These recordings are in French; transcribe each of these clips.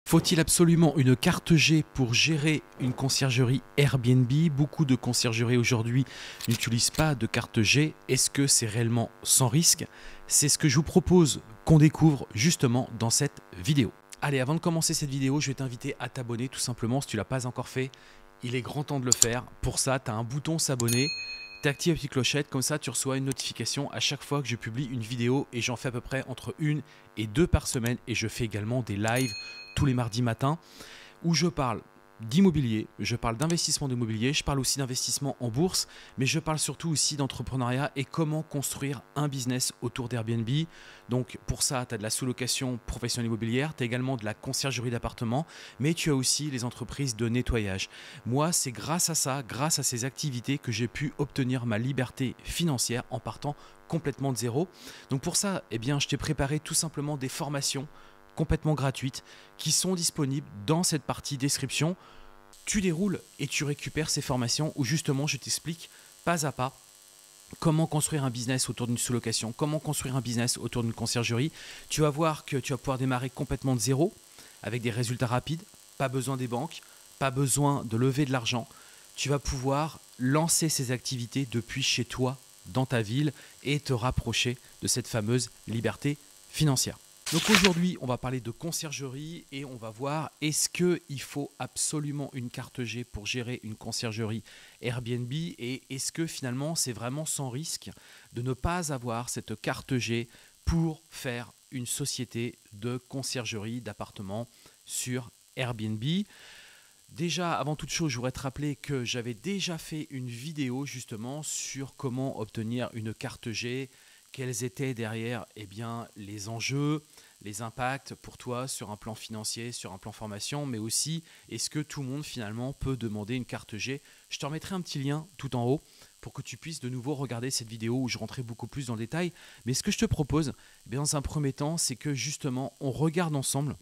Faut-il absolument une carte G pour gérer une conciergerie Airbnb? Beaucoup de conciergeries aujourd'hui n'utilisent pas de carte G. Est-ce que c'est réellement sans risque? C'est ce que je vous propose qu'on découvre justement dans cette vidéo. Allez, avant de commencer cette vidéo, je vais t'inviter à t'abonner tout simplement si tu ne l'as pas encore fait. Il est grand temps de le faire. Pour ça, tu as un bouton s'abonner. Tu actives la petite clochette, comme ça tu reçois une notification à chaque fois que je publie une vidéo et j'en fais à peu près entre 1 et 2 par semaine et je fais également des lives tous les mardis matins où je parle d'immobilier, je parle d'investissement immobilier, je parle aussi d'investissement en bourse, mais je parle surtout aussi d'entrepreneuriat et comment construire un business autour d'Airbnb. Donc pour ça, tu as de la sous-location professionnelle immobilière, tu as également de la conciergerie d'appartements, mais tu as aussi les entreprises de nettoyage. Moi, c'est grâce à ça, grâce à ces activités que j'ai pu obtenir ma liberté financière en partant complètement de zéro. Donc pour ça, eh bien, je t'ai préparé tout simplement des formations complètement gratuites qui sont disponibles dans cette partie description. Tu déroules et tu récupères ces formations où justement je t'explique pas à pas comment construire un business autour d'une sous-location, comment construire un business autour d'une conciergerie. Tu vas voir que tu vas pouvoir démarrer complètement de zéro avec des résultats rapides, pas besoin des banques, pas besoin de lever de l'argent. Tu vas pouvoir lancer ces activités depuis chez toi, dans ta ville et te rapprocher de cette fameuse liberté financière. Donc aujourd'hui, on va parler de conciergerie et on va voir est-ce qu'il faut absolument une carte G pour gérer une conciergerie Airbnb et est-ce que finalement c'est vraiment sans risque de ne pas avoir cette carte G pour faire une société de conciergerie d'appartements sur Airbnb. Déjà, avant toute chose, je voudrais te rappeler que j'avais déjà fait une vidéo justement sur comment obtenir une carte G, quels étaient derrière les enjeux, les impacts pour toi sur un plan financier, sur un plan formation, mais aussi est-ce que tout le monde finalement peut demander une carte G. Je te remettrai un petit lien tout en haut pour que tu puisses de nouveau regarder cette vidéo où je rentrais beaucoup plus dans le détail. Mais ce que je te propose, dans un premier temps, c'est que justement on regarde ensemble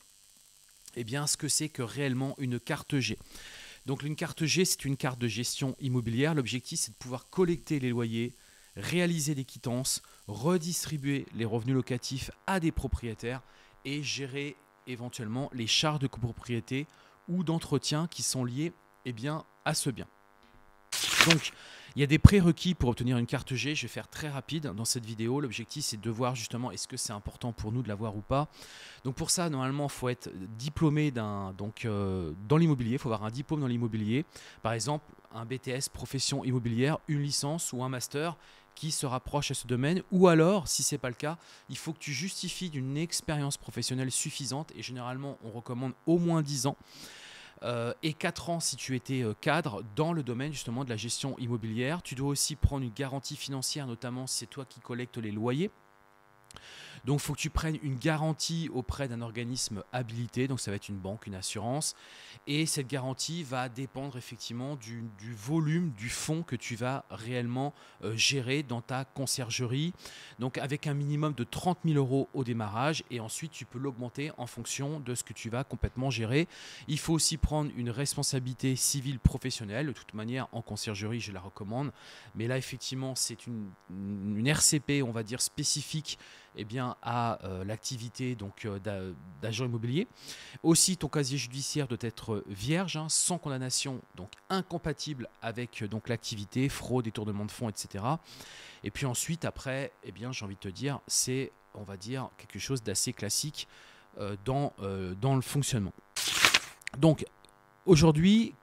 ce que c'est que réellement une carte G. Donc une carte G, c'est une carte de gestion immobilière. L'objectif, c'est de pouvoir collecter les loyers, réaliser des quittances, redistribuer les revenus locatifs à des propriétaires et gérer éventuellement les charges de copropriété ou d'entretien qui sont liées à ce bien. Donc, il y a des prérequis pour obtenir une carte G. Je vais faire très rapide dans cette vidéo. L'objectif, c'est de voir justement est-ce que c'est important pour nous de l'avoir ou pas. Donc pour ça, normalement, il faut être diplômé dans l'immobilier. Il faut avoir un diplôme dans l'immobilier. Par exemple, un BTS profession immobilière, une licence ou un master qui se rapproche à ce domaine. Ou alors, si ce n'est pas le cas, il faut que tu justifies d'une expérience professionnelle suffisante. Et généralement, on recommande au moins 10 ans. Et 4 ans si tu étais cadre dans le domaine justement de la gestion immobilière. Tu dois aussi prendre une garantie financière, notamment si c'est toi qui collectes les loyers. Donc, il faut que tu prennes une garantie auprès d'un organisme habilité. Donc, ça va être une banque, une assurance. Et cette garantie va dépendre effectivement du volume, du fonds que tu vas réellement gérer dans ta conciergerie. Donc, avec un minimum de 30 000 € au démarrage. Et ensuite, tu peux l'augmenter en fonction de ce que tu vas complètement gérer. Il faut aussi prendre une responsabilité civile professionnelle. De toute manière, en conciergerie, je la recommande. Mais là, effectivement, c'est une RCP, on va dire, spécifique à l'activité d'agent immobilier. Aussi, ton casier judiciaire doit être vierge, sans condamnation, donc incompatible avec l'activité, fraude, détournement de fonds, etc. Et puis ensuite, après, j'ai envie de te dire, c'est, on va dire, quelque chose d'assez classique dans le fonctionnement. Donc, aujourd'hui,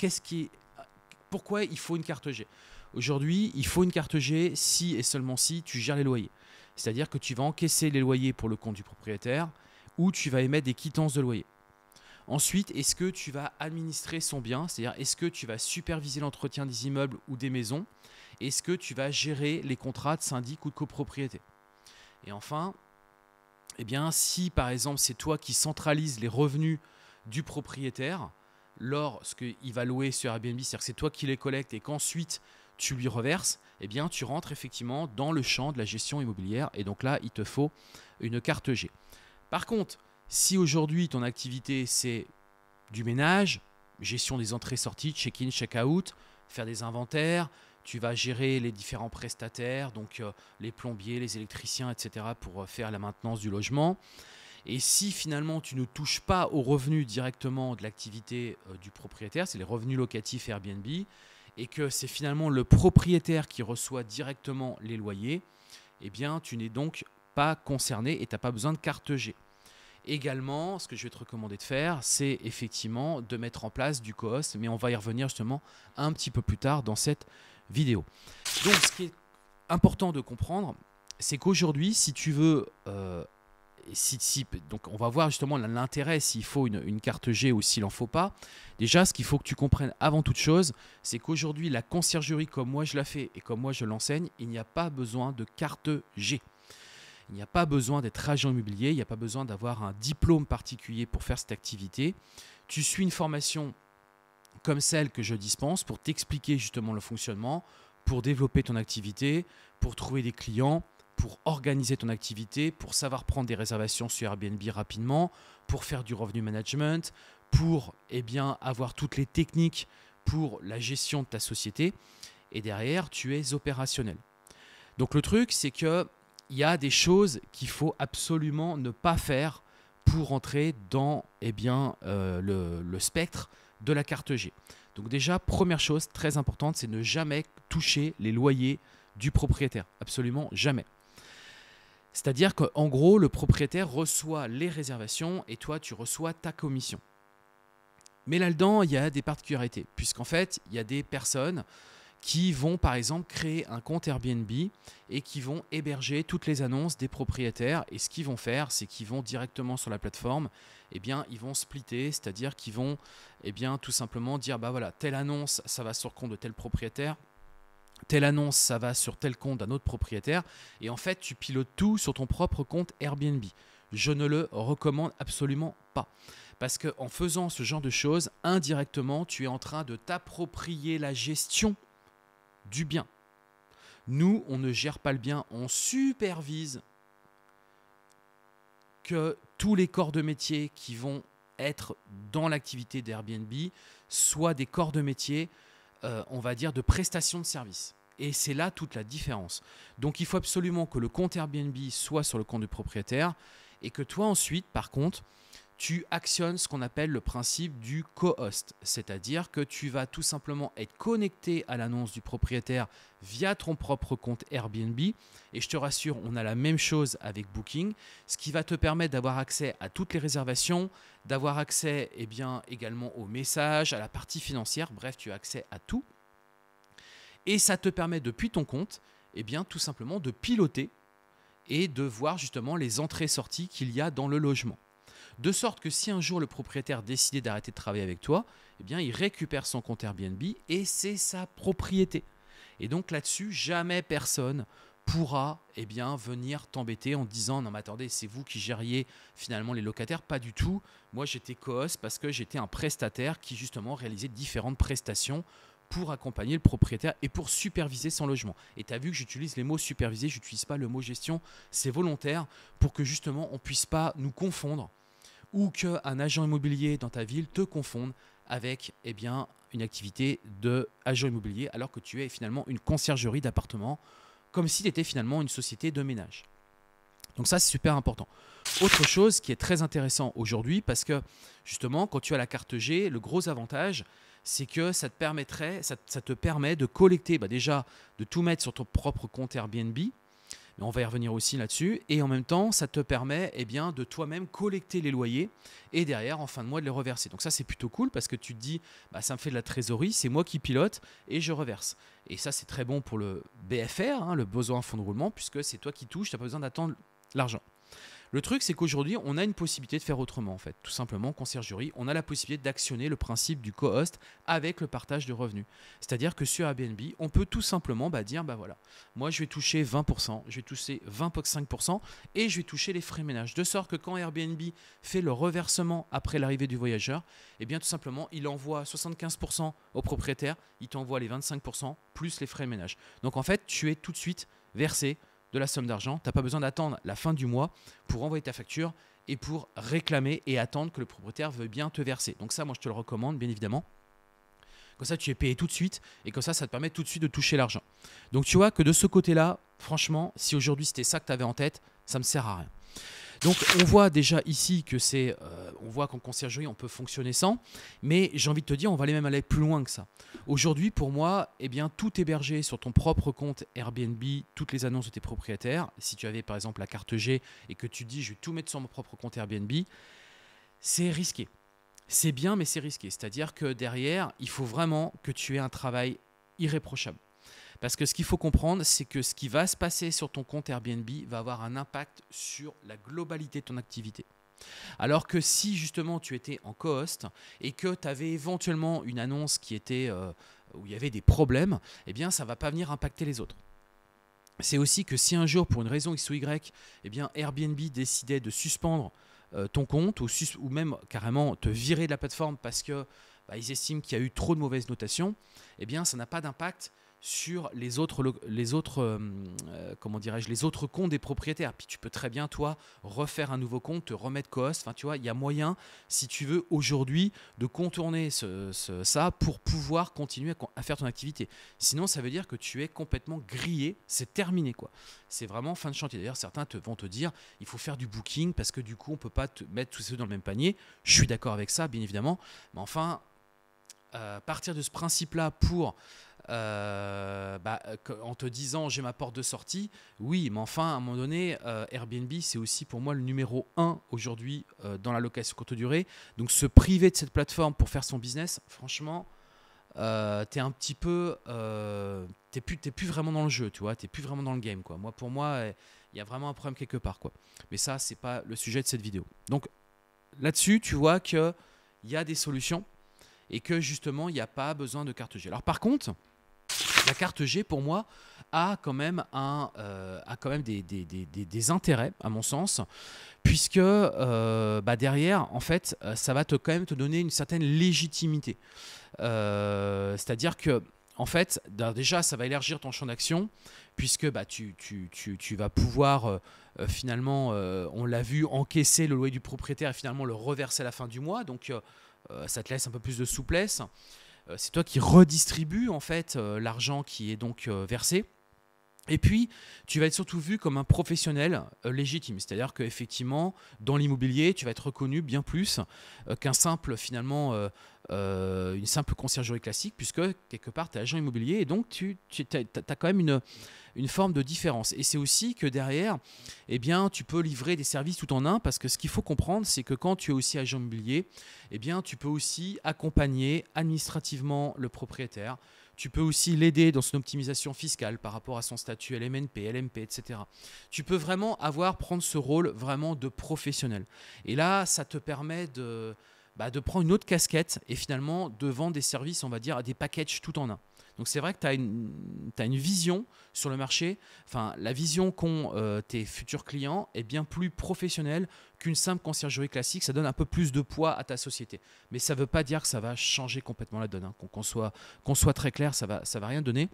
pourquoi il faut une carte G? Aujourd'hui, il faut une carte G si et seulement si tu gères les loyers. C'est-à-dire que tu vas encaisser les loyers pour le compte du propriétaire ou tu vas émettre des quittances de loyer. Ensuite, est-ce que tu vas administrer son bien? C'est-à-dire, est-ce que tu vas superviser l'entretien des immeubles ou des maisons? Est-ce que tu vas gérer les contrats de syndic ou de copropriété? Et enfin, si par exemple c'est toi qui centralises les revenus du propriétaire lorsqu'il va louer sur Airbnb, c'est-à-dire que c'est toi qui les collectes et qu'ensuite tu lui reverses, tu rentres effectivement dans le champ de la gestion immobilière et donc là, il te faut une carte G. Par contre, si aujourd'hui ton activité c'est du ménage, gestion des entrées-sorties, check-in, check-out, faire des inventaires, tu vas gérer les différents prestataires, donc les plombiers, les électriciens, etc. pour faire la maintenance du logement. Et si finalement tu ne touches pas aux revenus directement de l'activité du propriétaire, c'est les revenus locatifs Airbnb, et que c'est finalement le propriétaire qui reçoit directement les loyers, eh bien tu n'es donc pas concerné et tu n'as pas besoin de carte G. Également, ce que je vais te recommander de faire, c'est effectivement de mettre en place du co-host, mais on va y revenir justement un petit peu plus tard dans cette vidéo. Donc ce qui est important de comprendre, c'est qu'aujourd'hui, si tu veux, donc on va voir justement l'intérêt s'il faut une carte G ou s'il n'en faut pas. Déjà, ce qu'il faut que tu comprennes avant toute chose, c'est qu'aujourd'hui, la conciergerie comme moi je la fais et comme moi je l'enseigne, il n'y a pas besoin de carte G. Il n'y a pas besoin d'être agent immobilier, il n'y a pas besoin d'avoir un diplôme particulier pour faire cette activité. Tu suis une formation comme celle que je dispense pour t'expliquer justement le fonctionnement, pour développer ton activité, pour trouver des clients, pour organiser ton activité, pour savoir prendre des réservations sur Airbnb rapidement, pour faire du revenu management, pour avoir toutes les techniques pour la gestion de ta société. Et derrière, tu es opérationnel. Donc le truc, c'est que il y a des choses qu'il faut absolument ne pas faire pour entrer dans le spectre de la carte G. Donc déjà, première chose très importante, c'est ne jamais toucher les loyers du propriétaire. Absolument jamais. C'est-à-dire qu'en gros, le propriétaire reçoit les réservations et toi, tu reçois ta commission. Mais là-dedans, il y a des particularités, puisqu'en fait, il y a des personnes qui vont par exemple créer un compte Airbnb et qui vont héberger toutes les annonces des propriétaires. Et ce qu'ils vont faire, c'est qu'ils vont directement sur la plateforme, ils vont splitter, c'est-à-dire qu'ils vont tout simplement dire bah voilà, telle annonce, ça va sur le compte de tel propriétaire, telle annonce, ça va sur tel compte d'un autre propriétaire. Et en fait, tu pilotes tout sur ton propre compte Airbnb. Je ne le recommande absolument pas. Parce qu'en faisant ce genre de choses, indirectement, tu es en train de t'approprier la gestion du bien. Nous, on ne gère pas le bien, on supervise que tous les corps de métier qui vont être dans l'activité d'Airbnb soient des corps de métier, on va dire, de prestation de service. Et c'est là toute la différence. Donc, il faut absolument que le compte Airbnb soit sur le compte du propriétaire et que toi, ensuite, par contre, tu actionnes ce qu'on appelle le principe du co-host, c'est-à-dire que tu vas tout simplement être connecté à l'annonce du propriétaire via ton propre compte Airbnb. Et je te rassure, on a la même chose avec Booking, ce qui va te permettre d'avoir accès à toutes les réservations, d'avoir accès également aux messages, à la partie financière, bref, tu as accès à tout. Et ça te permet depuis ton compte, tout simplement de piloter et de voir justement les entrées-sorties qu'il y a dans le logement. De sorte que si un jour le propriétaire décidait d'arrêter de travailler avec toi, il récupère son compte Airbnb et c'est sa propriété. Et donc là-dessus, jamais personne pourra venir t'embêter en te disant « Non mais attendez, c'est vous qui gériez finalement les locataires ». Pas du tout. Moi j'étais co-host parce que j'étais un prestataire qui justement réalisait différentes prestations pour accompagner le propriétaire et pour superviser son logement. Et tu as vu que j'utilise les mots superviser, je n'utilise pas le mot gestion, c'est volontaire pour que justement on ne puisse pas nous confondre ou qu'un agent immobilier dans ta ville te confonde avec une activité d'agent immobilier alors que tu es finalement une conciergerie d'appartement, comme si tu étais finalement une société de ménage. Donc ça, c'est super important. Autre chose qui est très intéressant aujourd'hui, parce que justement, quand tu as la carte G, le gros avantage, c'est que ça te permet de collecter, déjà de tout mettre sur ton propre compte Airbnb, mais on va y revenir aussi là-dessus. Et en même temps, ça te permet de toi-même collecter les loyers et derrière, en fin de mois, de les reverser. Donc ça, c'est plutôt cool parce que tu te dis, ça me fait de la trésorerie, c'est moi qui pilote et je reverse. Et ça, c'est très bon pour le BFR, le besoin fonds de roulement, puisque c'est toi qui touches, tu n'as pas besoin d'attendre l'argent. Le truc, c'est qu'aujourd'hui, on a une possibilité de faire autrement, en fait. Tout simplement, conciergerie, on a la possibilité d'actionner le principe du co-host avec le partage de revenus. C'est-à-dire que sur Airbnb, on peut tout simplement dire, voilà, moi, je vais toucher 20%, je vais toucher 25% et je vais toucher les frais ménage. De sorte que quand Airbnb fait le reversement après l'arrivée du voyageur, tout simplement, il envoie 75% au propriétaire, il t'envoie les 25% plus les frais ménage. Donc, en fait, tu es tout de suite versé de la somme d'argent. Tu n'as pas besoin d'attendre la fin du mois pour envoyer ta facture et pour réclamer et attendre que le propriétaire veuille bien te verser. Donc ça, moi, je te le recommande, bien évidemment. Comme ça, tu es payé tout de suite et comme ça te permet tout de suite de toucher l'argent. Donc, tu vois que de ce côté-là, franchement, si aujourd'hui, c'était ça que tu avais en tête, ça ne me sert à rien. Donc on voit déjà ici que on voit qu'en conciergerie on peut fonctionner sans, mais j'ai envie de te dire on va même aller plus loin que ça. Aujourd'hui pour moi, eh bien, tout hébergé sur ton propre compte Airbnb, toutes les annonces de tes propriétaires, si tu avais par exemple la carte G et que tu dis je vais tout mettre sur mon propre compte Airbnb, c'est risqué. C'est bien mais c'est risqué, c'est-à-dire que derrière il faut vraiment que tu aies un travail irréprochable. Parce que ce qu'il faut comprendre, c'est que ce qui va se passer sur ton compte Airbnb va avoir un impact sur la globalité de ton activité. Alors que si justement tu étais en co-host et que tu avais éventuellement une annonce qui était où il y avait des problèmes, eh bien ça ne va pas venir impacter les autres. C'est aussi que si un jour, pour une raison X ou Y, eh bien Airbnb décidait de suspendre ton compte ou même carrément te virer de la plateforme parce que ils estiment qu'il y a eu trop de mauvaises notations, eh bien ça n'a pas d'impact sur les autres comptes des propriétaires. Puis tu peux très bien, toi, refaire un nouveau compte, te remettre co-host. Enfin, tu vois, il y a moyen, si tu veux, aujourd'hui, de contourner ça pour pouvoir continuer à faire ton activité. Sinon, ça veut dire que tu es complètement grillé, c'est terminé, quoi. C'est vraiment fin de chantier. D'ailleurs, certains vont te dire, il faut faire du booking parce que du coup, on ne peut pas te mettre tous ces œufs dans le même panier. Je suis d'accord avec ça, bien évidemment. Mais enfin, partir de ce principe-là pour... en te disant j'ai ma porte de sortie, oui, mais enfin à un moment donné, Airbnb c'est aussi pour moi le numéro 1 aujourd'hui dans la location courte durée. Donc se priver de cette plateforme pour faire son business, franchement, t'es un petit peu, t'es plus vraiment dans le jeu, tu vois, t'es plus vraiment dans le game, quoi. Pour moi, il y a vraiment un problème quelque part, quoi. Mais ça, c'est pas le sujet de cette vidéo. Donc là-dessus, tu vois que il y a des solutions et que justement, il n'y a pas besoin de carte G. Alors par contre, la carte G, pour moi, a quand même des intérêts, à mon sens, puisque derrière, en fait, ça va quand même te donner une certaine légitimité. C'est-à-dire que, en fait, déjà, ça va élargir ton champ d'action, puisque tu vas pouvoir, finalement, on l'a vu, encaisser le loyer du propriétaire et finalement le reverser à la fin du mois. Donc, ça te laisse un peu plus de souplesse. C'est toi qui redistribue en fait l'argent qui est donc versé. Et puis, tu vas être surtout vu comme un professionnel légitime. C'est-à-dire qu'effectivement, dans l'immobilier, tu vas être reconnu bien plus qu'un simple, finalement, une simple conciergerie classique, puisque quelque part, tu es agent immobilier et donc tu as quand même une forme de différence. Et c'est aussi que derrière, eh bien, tu peux livrer des services tout en un, parce que ce qu'il faut comprendre, c'est que quand tu es aussi agent immobilier, eh bien, tu peux aussi accompagner administrativement le propriétaire. Tu peux aussi l'aider dans son optimisation fiscale par rapport à son statut LMNP, LMP, etc. Tu peux vraiment prendre ce rôle vraiment de professionnel. Et là, ça te permet de prendre une autre casquette et finalement de vendre des services, on va dire, à des packages tout en un. Donc c'est vrai que tu as une vision sur le marché, enfin la vision qu'ont tes futurs clients est bien plus professionnelle qu'une simple conciergerie classique. Ça donne un peu plus de poids à ta société. Mais ça ne veut pas dire que ça va changer complètement la donne, hein. Qu'on soit très clair, ça va rien donner.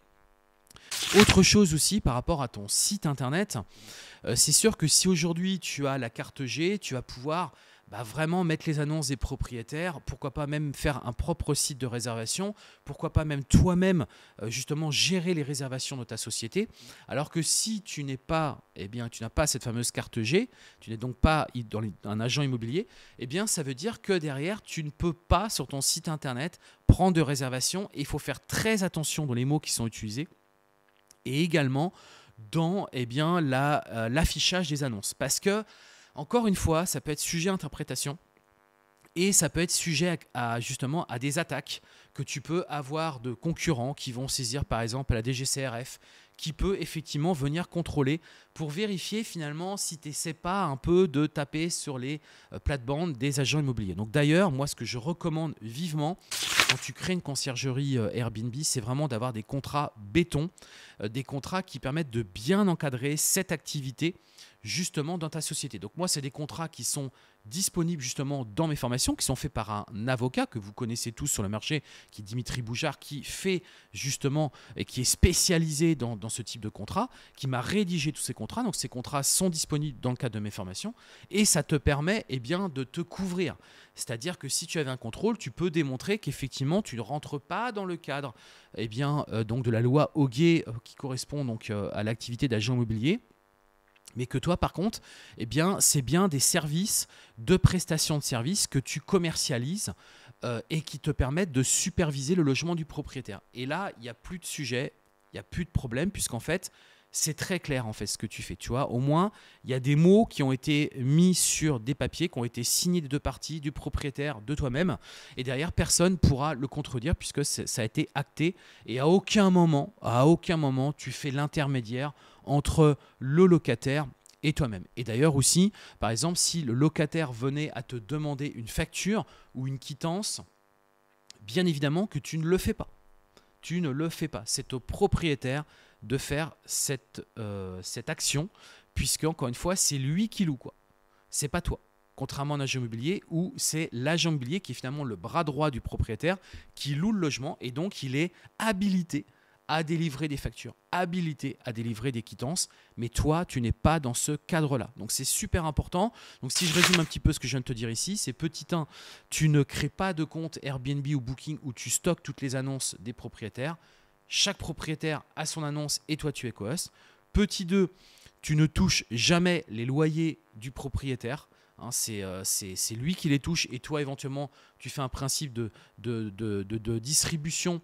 Autre chose aussi par rapport à ton site internet, c'est sûr que si aujourd'hui tu as la carte G, tu vas pouvoir vraiment mettre les annonces des propriétaires, pourquoi pas même faire un propre site de réservation, pourquoi pas même toi-même justement gérer les réservations de ta société. Alors que si tu n'es pas, tu n'as pas cette fameuse carte G, tu n'es donc pas un agent immobilier, ça veut dire que derrière tu ne peux pas sur ton site internet prendre de réservation et il faut faire très attention dans les mots qui sont utilisés et également dans l'affichage des annonces, parce que encore une fois, ça peut être sujet à interprétation et ça peut être sujet justement à des attaques que tu peux avoir de concurrents qui vont saisir par exemple la DGCRF, qui peut effectivement venir contrôler pour vérifier finalement si tu n'essaies pas un peu de taper sur les plates-bandes des agents immobiliers. Donc d'ailleurs, moi ce que je recommande vivement quand tu crées une conciergerie Airbnb, c'est vraiment d'avoir des contrats béton, des contrats qui permettent de bien encadrer cette activité justement dans ta société. Donc moi, c'est des contrats qui sont disponibles justement dans mes formations, qui sont faits par un avocat que vous connaissez tous sur le marché, qui est Dimitri Boujard, qui fait justement et qui est spécialisé dans ce type de contrat, qui m'a rédigé tous ces contrats. Donc ces contrats sont disponibles dans le cadre de mes formations et ça te permet de te couvrir. C'est-à-dire que si tu avais un contrôle, tu peux démontrer qu'effectivement tu ne rentres pas dans le cadre donc de la loi Hoguet qui correspond donc à l'activité d'agent immobilier. Mais que toi, par contre, eh bien, c'est bien des services de prestation de services que tu commercialises et qui te permettent de superviser le logement du propriétaire. Et là, il n'y a plus de sujet, il n'y a plus de problème, puisqu'en fait, c'est très clair en fait ce que tu fais. Tu vois, au moins, il y a des mots qui ont été mis sur des papiers, qui ont été signés des deux parties, du propriétaire, de toi-même. Et derrière, personne ne pourra le contredire puisque ça a été acté. Et à aucun moment, tu fais l'intermédiaire entre le locataire et toi-même. Et d'ailleurs aussi, par exemple, si le locataire venait à te demander une facture ou une quittance, bien évidemment que tu ne le fais pas. Tu ne le fais pas. C'est au propriétaire de faire cette action, puisque encore une fois, c'est lui qui loue, quoi. C'est pas toi. Contrairement à un agent immobilier où c'est l'agent immobilier qui est finalement le bras droit du propriétaire qui loue le logement et donc il est habilité à délivrer des factures, habilité à délivrer des quittances, mais toi, tu n'es pas dans ce cadre-là. Donc, c'est super important. Donc, si je résume un petit peu ce que je viens de te dire ici, c'est petit 1, tu ne crées pas de compte Airbnb ou Booking où tu stockes toutes les annonces des propriétaires. Chaque propriétaire a son annonce et toi, tu es co-host. Petit 2, tu ne touches jamais les loyers du propriétaire. Hein, c'est lui qui les touche et toi, éventuellement, tu fais un principe de distribution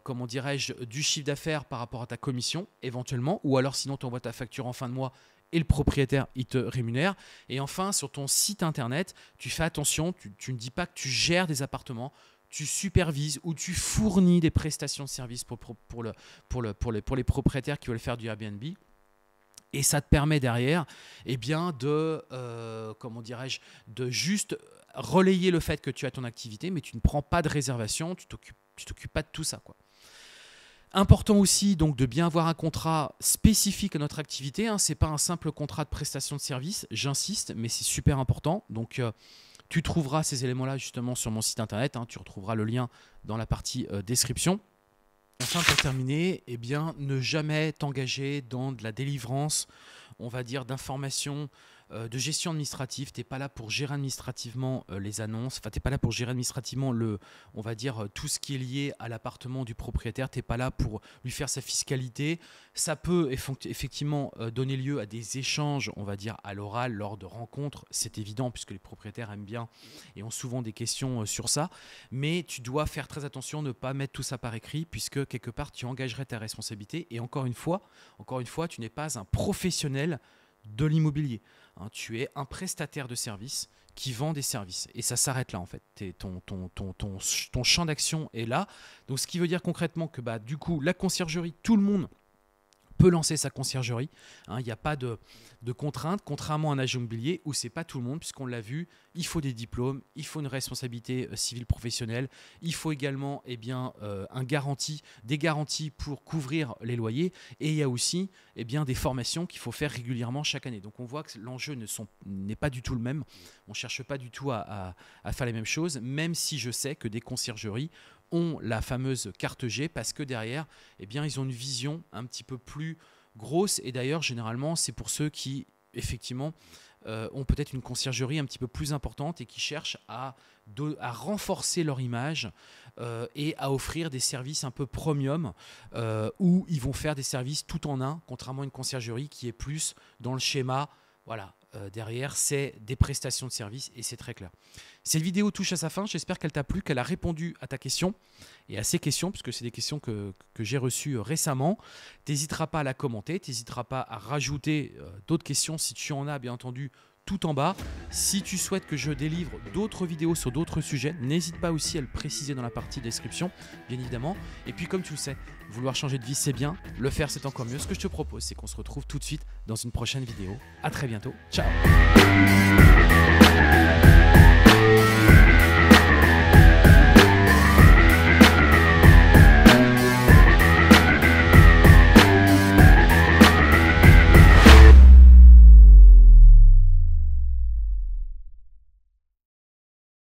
comment dirais-je, du chiffre d'affaires par rapport à ta commission, éventuellement, ou alors sinon tu envoies ta facture en fin de mois et le propriétaire, il te rémunère. Et enfin, sur ton site internet, tu fais attention, tu ne dis pas que tu gères des appartements, tu supervises ou tu fournis des prestations de services pour les propriétaires qui veulent faire du Airbnb. Et ça te permet derrière eh bien comment dirais-je, de juste relayer le fait que tu as ton activité, mais tu ne prends pas de réservation, tu t'occupes pas de tout ça, quoi. Important aussi donc de bien avoir un contrat spécifique à notre activité. Ce n'est pas un simple contrat de prestation de service, j'insiste, mais c'est super important. Donc tu trouveras ces éléments-là justement sur mon site internet. Tu retrouveras le lien dans la partie description. Enfin, pour terminer, eh bien, ne jamais t'engager dans de la délivrance, on va dire, d'informations, de gestion administrative. Tu n'es pas là pour gérer administrativement les annonces. Enfin, tu n'es pas là pour gérer administrativement on va dire, tout ce qui est lié à l'appartement du propriétaire. Tu n'es pas là pour lui faire sa fiscalité. Ça peut effectivement donner lieu à des échanges, on va dire, à l'oral, lors de rencontres. C'est évident puisque les propriétaires aiment bien et ont souvent des questions sur ça. Mais tu dois faire très attention, ne pas mettre tout ça par écrit puisque quelque part, tu engagerais ta responsabilité. Et encore une fois, tu n'es pas un professionnel de l'immobilier. Tu es un prestataire de services qui vend des services. Et ça s'arrête là en fait. Ton champ d'action est là. Donc ce qui veut dire concrètement que du coup, la conciergerie, tout le monde peut lancer sa conciergerie. Il n'y a pas de contraintes, contrairement à un agent immobilier où ce n'est pas tout le monde, puisqu'on l'a vu, il faut des diplômes, il faut une responsabilité civile professionnelle, il faut également des garanties pour couvrir les loyers, et il y a aussi des formations qu'il faut faire régulièrement chaque année. Donc on voit que l'enjeu n'est pas du tout le même, on ne cherche pas du tout à faire les mêmes choses, même si je sais que des conciergeries ont la fameuse carte G parce que derrière, ils ont une vision un petit peu plus grosse. Et d'ailleurs, généralement, c'est pour ceux qui, effectivement, ont peut-être une conciergerie un petit peu plus importante et qui cherchent à renforcer leur image et à offrir des services un peu premium où ils vont faire des services tout en un, contrairement à une conciergerie qui est plus dans le schéma, voilà. Derrière, c'est des prestations de services et c'est très clair. Cette vidéo touche à sa fin. J'espère qu'elle t'a plu, qu'elle a répondu à ta question et à ces questions, puisque c'est des questions que j'ai reçues récemment. Tu n'hésiteras pas à la commenter, tu n'hésiteras pas à rajouter d'autres questions si tu en as, bien entendu, tout en bas. Si tu souhaites que je délivre d'autres vidéos sur d'autres sujets, n'hésite pas aussi à le préciser dans la partie description, bien évidemment. Et puis comme tu le sais, vouloir changer de vie c'est bien, le faire c'est encore mieux. Ce que je te propose, c'est qu'on se retrouve tout de suite dans une prochaine vidéo. À très bientôt, ciao.